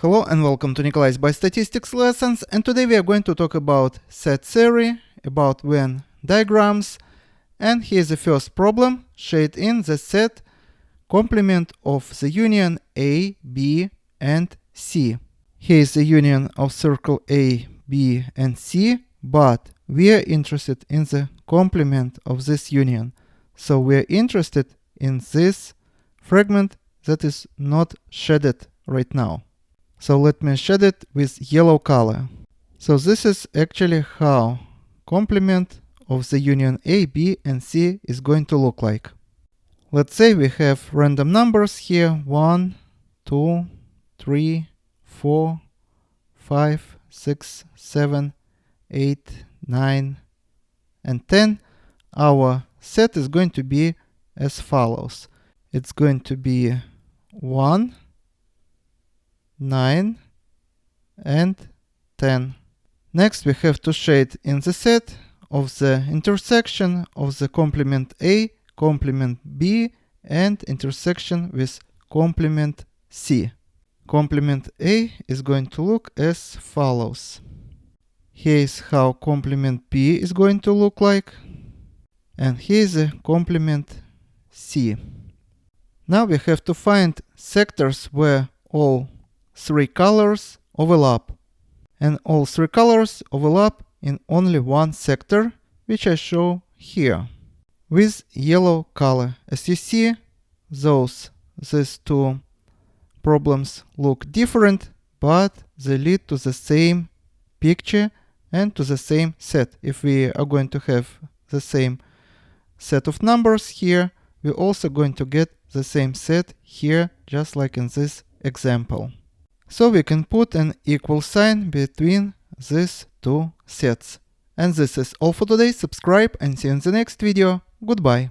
Hello and welcome to Nikolay's Biostatistics lessons, and today we are going to talk about set theory, about Venn diagrams, and here's the first problem. Shade in the set complement of the union A, B, and C. Here is the union of circle A, B, and C, but we are interested in the complement of this union. So we are interested in this fragment that is not shaded right now. So let me shade it with yellow color. So this is actually how complement of the union A, B, and C is going to look like. Let's say we have random numbers here, 1, 2, 3, 4, 5, 6, 7, 8, 9, and 10. Our set is going to be as follows. It's going to be 1, 9, and 10. Next we have to shade in the set of the intersection of the complement A, complement B, and intersection with complement C. Complement A is going to look as follows. Here is how complement B is going to look like, and here is the complement C. Now we have to find sectors where all three colors overlap, and all three colors overlap in only one sector, which I show here with yellow color. As you see, these two problems look different, but they lead to the same picture and to the same set. If we are going to have the same set of numbers here, we're also going to get the same set here, just like in this example. So we can put an equal sign between these two sets. And this is all for today. Subscribe and see you in the next video. Goodbye.